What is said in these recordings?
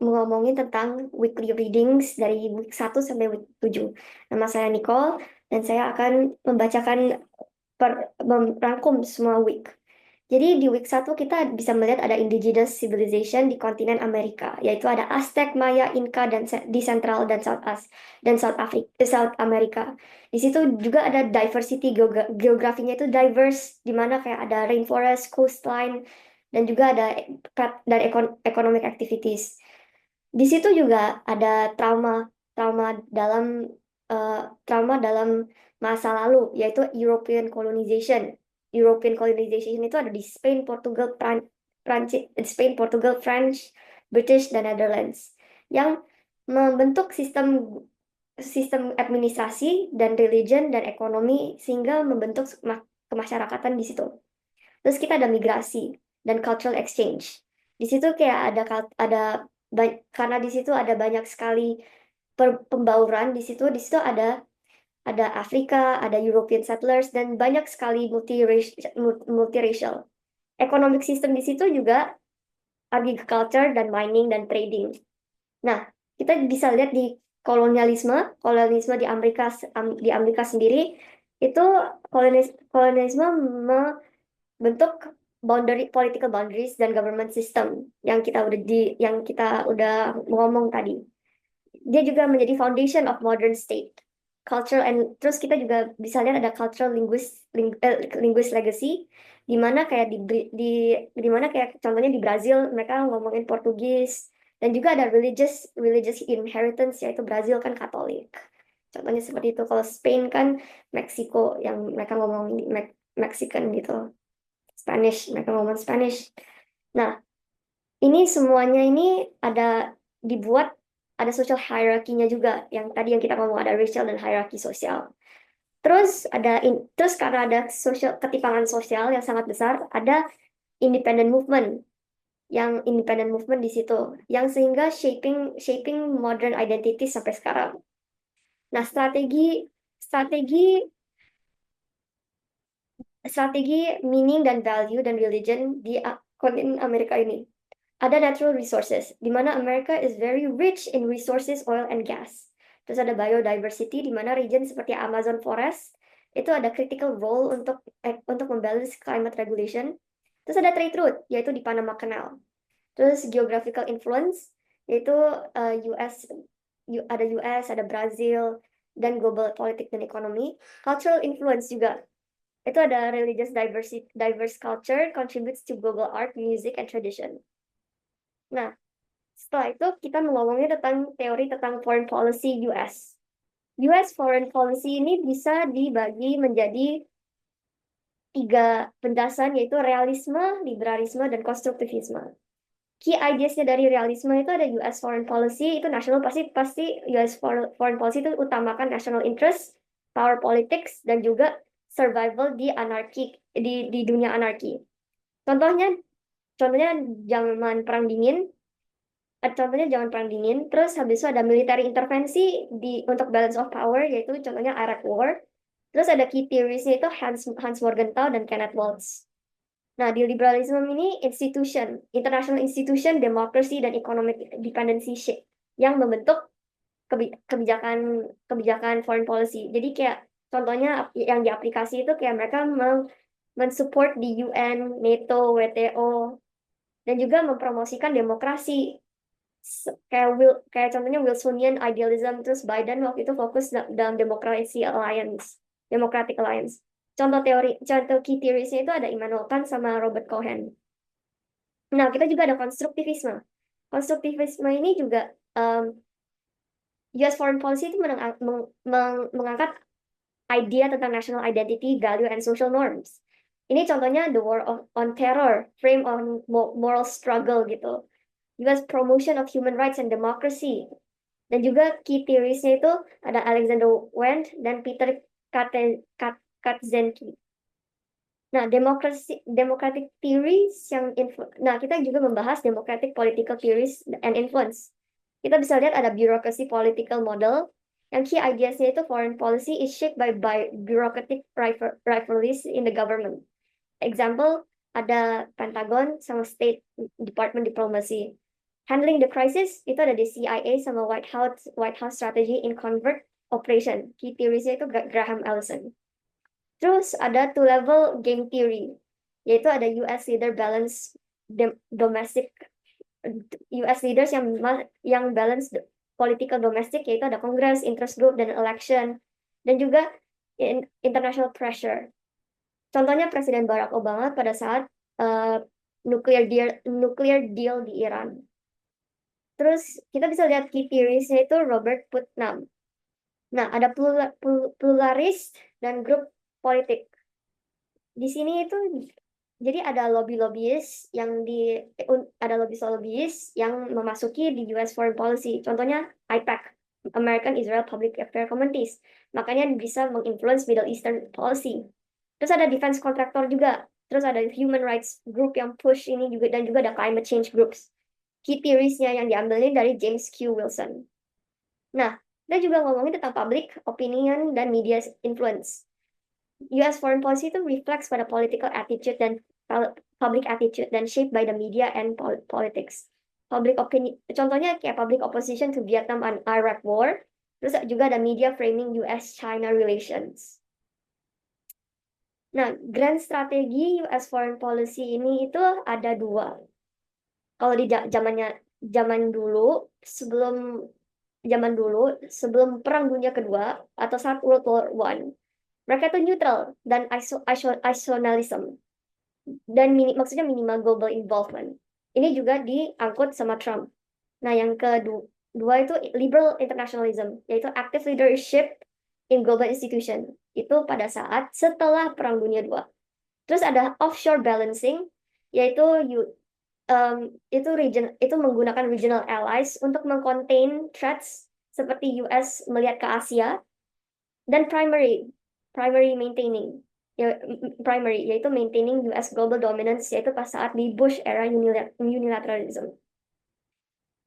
ngomongin tentang weekly readings dari week 1 sampai week 7. Nama saya Nicole, dan saya akan membacakan merangkum semua week. Jadi di week 1 kita bisa melihat ada indigenous civilization di kontinen Amerika, yaitu ada Aztec, Maya, Inca di Central dan South Africa, South America. Di situ juga ada diversity geografinya itu diverse, di mana kayak ada rainforest, coastline, dan juga ada dan economic activities. Di situ juga ada trauma dalam masa lalu, yaitu European colonization. European colonization itu ada di Spain, Portugal, French, British, dan Netherlands, yang membentuk sistem sistem administrasi dan religion dan ekonomi sehingga membentuk kemasyarakatan di situ. Terus kita ada migrasi dan cultural exchange. Di situ kayak karena di situ ada banyak sekali pembauran di situ ada Afrika, ada European settlers, dan banyak sekali multiracial. Economic system di situ juga agriculture dan mining dan trading. Nah, kita bisa lihat di kolonialisme di Amerika sendiri itu kolonialisme membentuk political boundaries dan government system yang kita udah ngomong tadi. Dia juga menjadi foundation of modern state. Terus kita juga bisa lihat ada cultural linguist legacy, di mana kayak di mana kayak contohnya di Brazil mereka ngomongin Portugis, dan juga ada religious inheritance, yaitu Brazil kan Katolik. Contohnya seperti itu. Kalau Spain kan Meksiko, yang mereka ngomong Mexican gitu. Mereka ngomong Spanish. Nah, ini semuanya ini dibuat ada social hierarchy-nya juga, yang tadi yang kita ngomong ada racial dan hierarki sosial. Terus karena ada ketimpangan sosial yang sangat besar, ada independent movement di situ, yang sehingga shaping modern identity sampai sekarang. Nah, strategi meaning dan value dan religion di kontinen Amerika ini. Ada natural resources, di mana America is very rich in resources, oil and gas. Terus ada biodiversity, di mana region seperti Amazon forest itu ada critical role untuk membalance climate regulation. Terus ada trade route, yaitu di Panama Canal. Terus geographical influence, yaitu ada US, ada Brazil, dan global politik dan ekonomi. Cultural influence juga, itu ada religious diverse culture contributes to global art, music, and tradition. Nah, setelah itu kita ngomongin tentang teori tentang foreign policy US. US foreign policy ini bisa dibagi menjadi 3 pendasan, yaitu realisme, liberalisme, dan konstruktivisme. Key ideas-nya dari realisme itu ada US foreign policy, itu national, pasti US foreign policy itu utamakan national interest, power politics, dan juga survival di dunia anarki. Contohnya zaman perang dingin, terus habis itu ada military intervensi untuk balance of power, yaitu contohnya Iraq War. Terus ada key theories-nya itu Hans Morgenthau dan Kenneth Waltz. Nah, di liberalisme ini international institution, democracy, dan economic dependency yang membentuk kebijakan foreign policy. Jadi kayak contohnya yang diaplikasi itu kayak mereka mensupport di UN, NATO, WTO, dan juga mempromosikan demokrasi. Kayak contohnya Wilsonian idealism. Terus Biden waktu itu fokus dalam Democratic Alliance. Contoh key theories-nya itu ada Immanuel Kant sama Robert Cohen. Nah, kita juga ada konstruktivisme. Konstruktivisme ini juga US foreign policy itu mengangkat idea tentang national identity, value, and social norms. Ini contohnya The War on Terror, frame on moral struggle gitu. US promotion of human rights and democracy. Dan juga key theories-nya itu ada Alexander Wendt dan Peter Kaczynski. Nah, democratic theories nah, kita juga membahas democratic political theories and influence. Kita bisa lihat ada bureaucracy political model, yang key ideas-nya itu foreign policy is shaped by bureaucratic rivalries in the government. Example, ada Pentagon sama State Department Diplomacy. Handling the crisis itu ada di CIA sama White House Strategy in Covert Operation. Key theories-nya itu Graham Allison. Terus ada two level game theory, yaitu ada US leader balance domestic US leaders yang balance political domestic, yaitu ada Congress, interest group, dan election, dan juga international pressure. Contohnya Presiden Barack Obama pada saat nuclear deal di Iran. Terus kita bisa lihat key theories-nya itu Robert Putnam. Nah, ada pluralis dan grup politik. Di sini itu jadi ada lobbyis yang memasuki di US foreign policy. Contohnya AIPAC, American Israel Public Affairs Committees. Makanya bisa menginfluence Middle Eastern policy. Terus ada defense contractor juga. Terus ada human rights group yang push ini juga, dan juga ada climate change groups. Key theories-nya yang diambilnya dari James Q. Wilson. Nah, kita juga ngomongin tentang public opinion dan media influence. US foreign policy itu reflects pada political attitude dan public attitude dan shaped by the media and politics. Public opinion, contohnya kayak public opposition to Vietnam and Iraq War. Terus juga ada media framing US-China relations. Nah, grand strategi US foreign policy ini itu ada dua. Kalau di zaman dulu sebelum Perang Dunia Kedua atau saat World War I, mereka itu neutral dan isolationism, dan maksudnya minimal global involvement. Ini juga diangkut sama Trump. Nah, yang kedua itu liberal internationalism, yaitu active leadership in global institution. Itu pada saat setelah Perang Dunia II. Terus ada offshore balancing, yaitu itu menggunakan regional allies untuk mengcontain threats seperti US melihat ke Asia, dan primary maintaining, yaitu maintaining US global dominance, yaitu pas saat di Bush era unilateralism.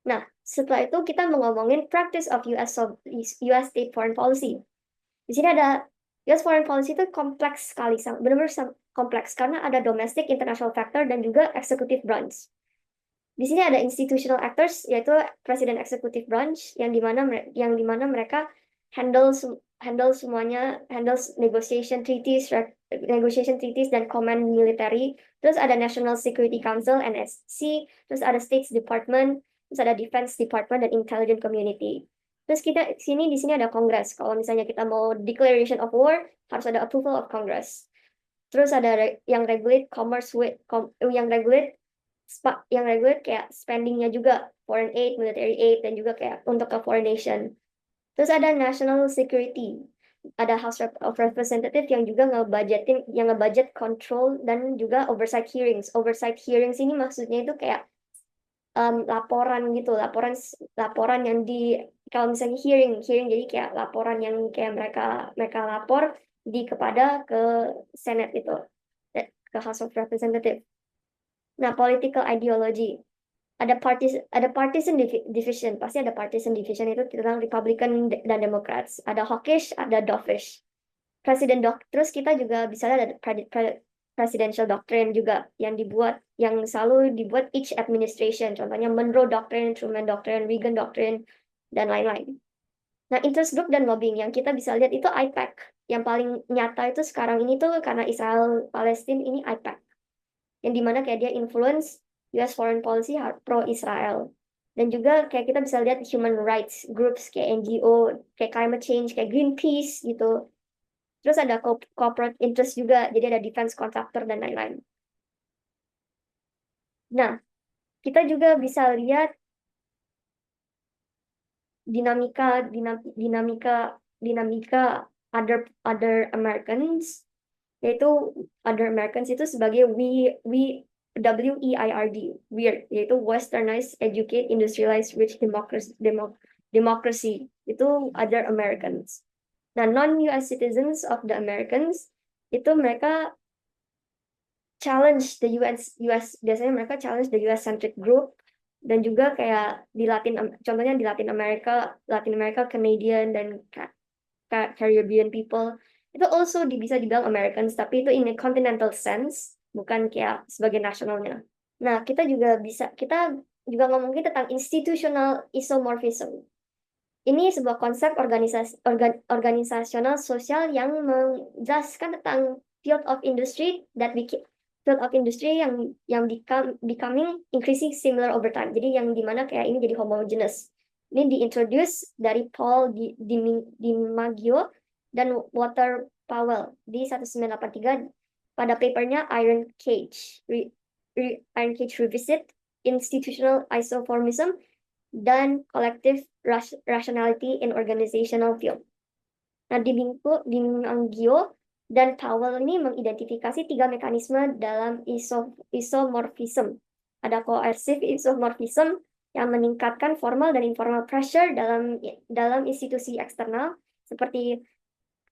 Nah, setelah itu kita ngomongin practice of US state foreign policy. Di sini ada US foreign policy itu kompleks sekali, benar-benar kompleks karena ada domestic, international factor, dan juga executive branch. Di sini ada institutional actors, yaitu President Executive Branch, yang dimana mereka handle semuanya, negotiation treaties dan command military. Terus ada National Security Council (NSC), terus ada States Department, terus ada Defense Department dan Intelligence Community. Terus di sini ada Congress. Kalau misalnya kita mau declaration of war, harus ada approval of Congress. Terus ada yang regulate commerce yang regulate kayak spendingnya juga, foreign aid, military aid, dan juga kayak untuk ke foreign nation. Terus ada national security, ada House of Representative yang juga ngebudget control dan juga oversight hearings. Oversight hearings ini maksudnya itu kayak laporan gitu, laporan yang kalau misalnya hearing jadi kayak laporan yang kayak mereka lapor kepada Senate itu, ke House of Representative. Nah, political ideology. Ada partisan division. Pasti ada partisan division, itu tentang Republican dan Democrats. Ada hawkish, ada dovish. Terus kita juga bisa lihat ada presidential doctrine juga yang selalu dibuat each administration. Contohnya Monroe Doctrine, Truman Doctrine, Reagan Doctrine, dan lain-lain. Nah, interest group dan lobbying yang kita bisa lihat itu AIPAC. Yang paling nyata itu sekarang ini tuh karena Israel Palestina, ini AIPAC. Yang dimana kayak dia influence US foreign policy pro-Israel. Dan juga kayak kita bisa lihat human rights groups kayak NGO, kayak climate change, kayak Greenpeace gitu. Terus ada corporate interest juga, jadi ada defense contractor dan lain-lain. Nah, kita juga bisa lihat dinamika other Americans, yaitu other Americans itu sebagai WEIRD, weird, yaitu westernized, educate, industrialized, rich democracy, itu other Americans. Nah, non-US citizens of the Americans itu mereka challenge the US, biasanya mereka challenge the US-centric group, dan juga kayak contohnya di Latin America, Canadian, dan Caribbean people, itu also bisa dibilang Americans, tapi itu in a continental sense, bukan kayak sebagai nasionalnya. Nah, kita juga ngomongin tentang institutional isomorphism. Ini sebuah konsep organisasional sosial yang menjelaskan tentang field of industry yang becoming increasing similar over time. Jadi yang dimana kayak ini jadi homogeneous. Ini diintroduce dari Paul DiMaggio dan Walter Powell di 1983 pada papernya Iron Cage Revisit Institutional Isoformism dan Collective Rationality in Organizational Field. Nah, DiMaggio dan Powell ini mengidentifikasi 3 mekanisme dalam isomorphism. Ada coercive isomorphism yang meningkatkan formal dan informal pressure dalam institusi eksternal seperti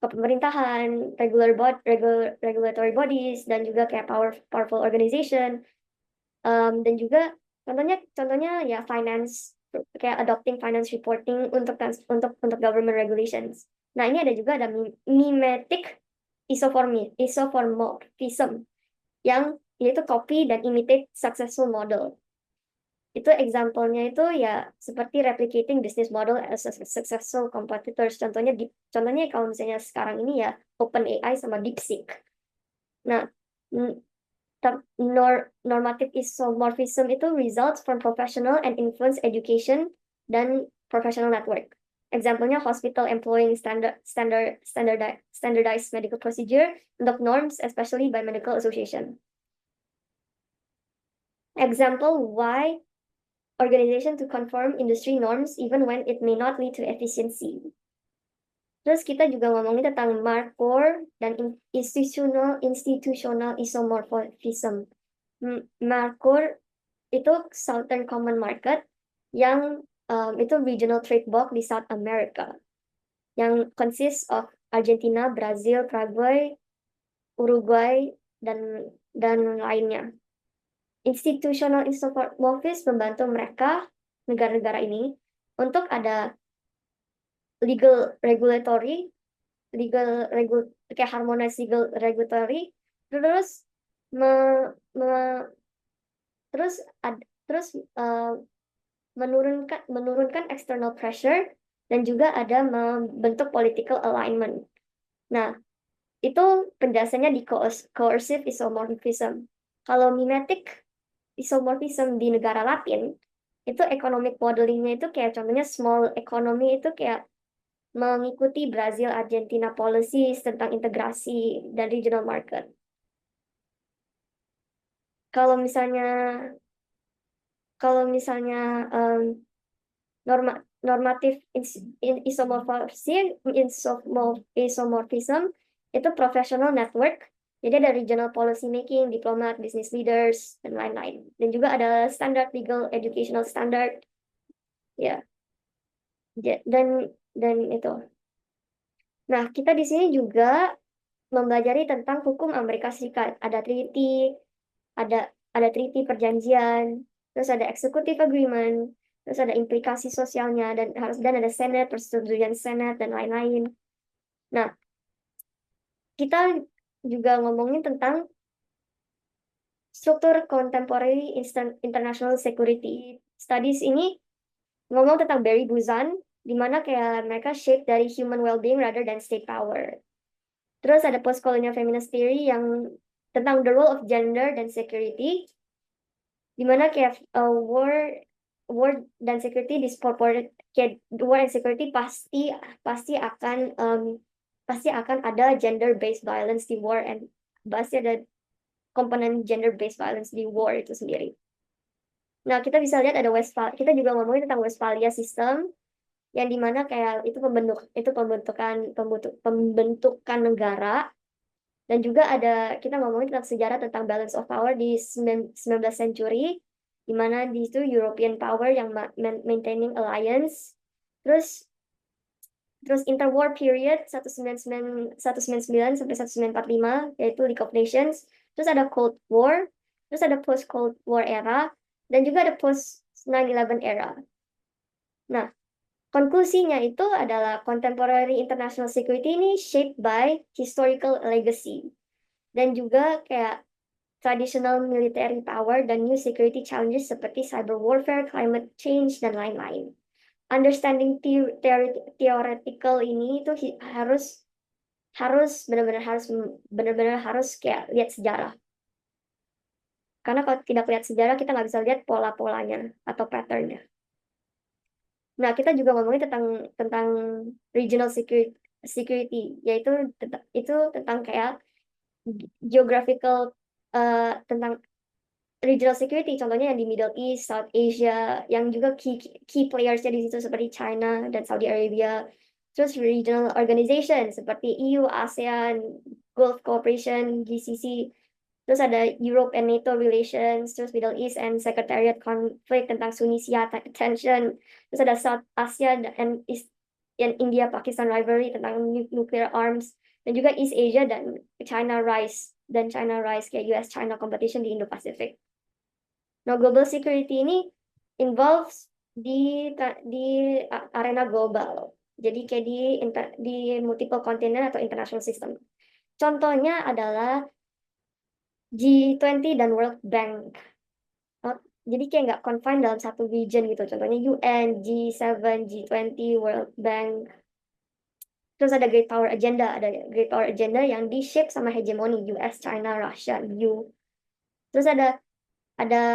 pemerintahan, regulatory bodies, dan juga kayak powerful organization. Dan juga contohnya ya finance, kayak adopting finance reporting untuk government regulations. Nah, ini ada mimetic isomorphism yang yaitu copy dan imitate successful model. Itu example-nya itu ya seperti replicating business model as a successful competitors. Contohnya kalau misalnya sekarang ini ya OpenAI sama DeepSeek. Nah, normative isomorphism itu results from professional and influence education dan professional network. Example-nya hospital employing standardized medical procedure untuk norms, especially by medical association. Example, why organization to conform industry norms even when it may not lead to efficiency. Terus kita juga ngomongin tentang Markor dan institutional isomorphism. Markor itu Southern Common Market yang itu regional trade block di South America yang consists of Argentina, Brazil, Paraguay, Uruguay, dan lainnya. Institutional isomorphism membantu mereka, negara-negara ini, untuk ada kayak harmonize legal regulatory, terus menurunkan external pressure, dan juga ada membentuk political alignment. Nah, itu penjelasannya di coercive isomorphism. Kalau mimetic isomorphism di negara Latin, itu economic modelingnya itu kayak contohnya small economy itu kayak mengikuti Brazil, Argentina policies tentang integrasi dan regional market. Kalau misalnya normatif isomorphism itu professional network. Jadi ada regional policy making, diplomat, business leaders, dan lain-lain. Dan juga ada standard legal educational standard. Ya. Dan itu. Nah, kita di sini juga mempelajari tentang hukum Amerika Serikat. Ada treaty, ada perjanjian, terus ada executive agreement, terus ada implikasi sosialnya, dan ada Senate, persetujuan Senate, dan lain-lain. Nah, kita juga ngomongin tentang struktur contemporary international security studies. Ini ngomong tentang Barry Buzan, di mana kayak mereka shape dari human well-being rather than state power. Terus ada post-colonial feminist theory yang tentang the role of gender dan security, di mana kayak war dan security disproportionate, kayak war and security pasti akan ada gender based violence di war, and pasti ada komponen gender based violence di war itu sendiri. Nah, kita bisa lihat ada kita juga ngomongin tentang Westphalia system yang dimana kayak itu pembentukan negara. Dan juga kita ngomongin tentang sejarah tentang balance of power di 19th century, di mana di situ European power yang maintaining alliance. Terus interwar period 1999 sampai 1945, yaitu League of Nations. Terus ada Cold War, terus ada post-Cold War era, dan juga ada post-9/11 era. Nah, konklusinya itu adalah contemporary international security ini shaped by historical legacy. Dan juga kayak traditional military power dan new security challenges seperti cyber warfare, climate change, dan lain-lain. Understanding theoretical ini itu benar-benar harus kayak lihat sejarah. Karena kalau tidak lihat sejarah, kita nggak bisa lihat pola-polanya atau pattern-nya. Nah, kita juga ngomongin tentang regional security, yaitu tentang kayak geographical, tentang regional security, contohnya yang di Middle East, South Asia, yang juga key players-nya di situ seperti China dan Saudi Arabia. Terus regional organization seperti EU, ASEAN, Gulf Cooperation, GCC. Terus ada Europe and NATO relations, terus Middle East and Secretariat conflict tentang Sunni-Shia tension. Terus ada South Asia and India Pakistan rivalry tentang nuclear arms, dan juga East Asia dan China rise kayak US China competition di Indo-Pacific. Nah, global security ini involves di arena global. Jadi kayak di multiple continent atau international system. Contohnya adalah G20 dan World Bank. Jadi kayak nggak confined dalam satu region gitu. Contohnya UN, G7, G20, World Bank. Terus ada Great Power Agenda yang di-shape sama hegemoni US, China, Russia, EU. Terus ada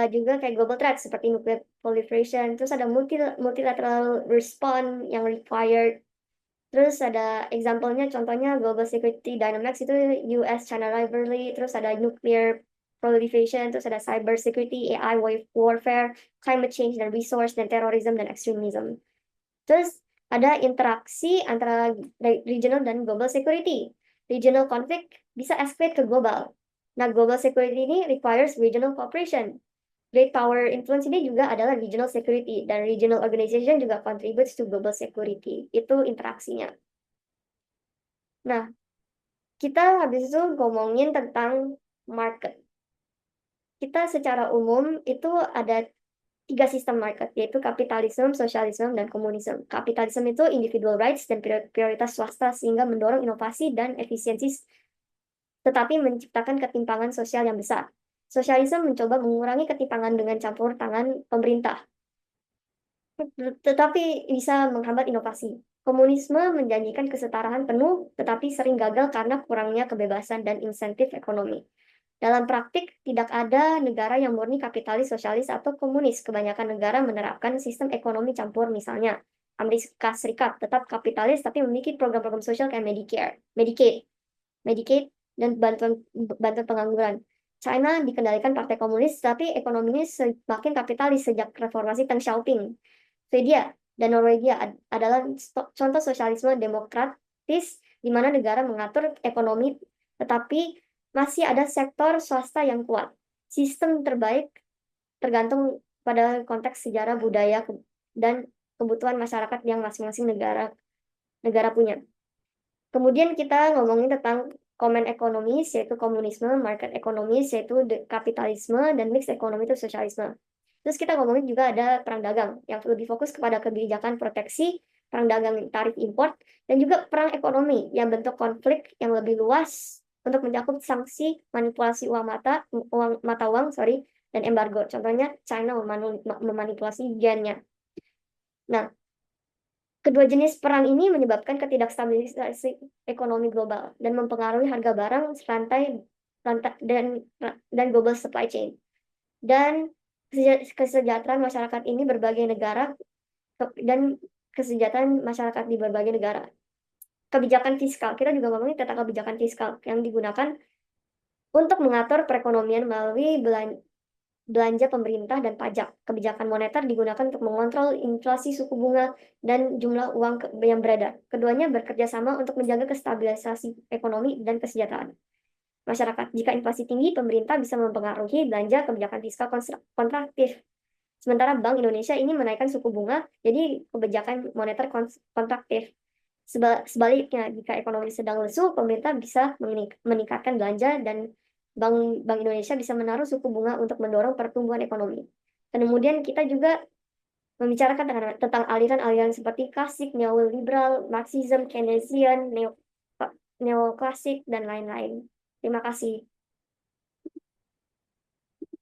juga kayak global threat seperti nuclear proliferation. Terus ada multilateral response yang required. Terus ada example-nya, contohnya global security dynamics itu US China rivalry, terus ada nuclear proliferation, terus ada cyber security, AI warfare, climate change dan resource, dan terrorism dan extremism. Terus ada interaksi antara regional dan global security. Regional conflict bisa escalate ke global. Nah, global security ini requires regional cooperation. Great power influence ini juga adalah regional security, dan regional organization juga contributes to global security. Itu interaksinya. Nah, kita habis itu ngomongin tentang market. Kita secara umum itu ada 3 sistem market, yaitu kapitalisme, sosialisme, dan komunisme. Kapitalisme itu individual rights dan prioritas swasta sehingga mendorong inovasi dan efisiensi, tetapi menciptakan ketimpangan sosial yang besar. Sosialisme mencoba mengurangi ketimpangan dengan campur tangan pemerintah, tetapi bisa menghambat inovasi. Komunisme menjanjikan kesetaraan penuh, tetapi sering gagal karena kurangnya kebebasan dan insentif ekonomi. Dalam praktik, tidak ada negara yang murni kapitalis, sosialis, atau komunis. Kebanyakan negara menerapkan sistem ekonomi campur, misalnya Amerika Serikat tetap kapitalis tapi memiliki program-program sosial kayak Medicaid, dan bantuan pengangguran. China dikendalikan partai komunis, tapi ekonominya semakin kapitalis sejak reformasi Deng Xiaoping. Swedia dan Norwegia adalah contoh sosialisme demokratis di mana negara mengatur ekonomi, tetapi masih ada sektor swasta yang kuat. Sistem terbaik tergantung pada konteks sejarah, budaya, dan kebutuhan masyarakat yang masing-masing negara punya. Kemudian kita ngomongin tentang common economies, yaitu komunisme, market economies, yaitu kapitalisme, dan mixed economy itu sosialisme. Terus kita ngomongin juga ada perang dagang, yang lebih fokus kepada kebijakan proteksi, perang dagang tarif import, dan juga perang ekonomi, yang bentuk konflik yang lebih luas untuk mencakup sanksi, manipulasi mata uang, dan embargo. Contohnya China memanipulasi yuan-nya. Nah, kedua jenis perang ini menyebabkan ketidakstabilisasi ekonomi global dan mempengaruhi harga barang, rantai dan global supply chain. Dan kesejahteraan masyarakat ini kesejahteraan masyarakat di berbagai negara. Kebijakan fiskal, kita juga ngomongin tentang kebijakan fiskal yang digunakan untuk mengatur perekonomian melalui belanja pemerintah dan pajak. Kebijakan moneter digunakan untuk mengontrol inflasi, suku bunga, dan jumlah uang yang beredar. Keduanya bekerja sama untuk menjaga kestabilisasi ekonomi dan kesejahteraan masyarakat. Jika inflasi tinggi, pemerintah bisa mempengaruhi belanja. Kebijakan fiskal kontraktif. Sementara Bank Indonesia ini menaikkan suku bunga, jadi kebijakan moneter kontraktif. Sebaliknya, jika ekonomi sedang lesu, pemerintah bisa meningkatkan belanja, dan Bank Indonesia bisa menaruh suku bunga untuk mendorong pertumbuhan ekonomi. Dan kemudian kita juga membicarakan tentang aliran-aliran seperti klasik, neoliberal, Marxism, Keynesian, neoklasik, dan lain-lain. Terima kasih.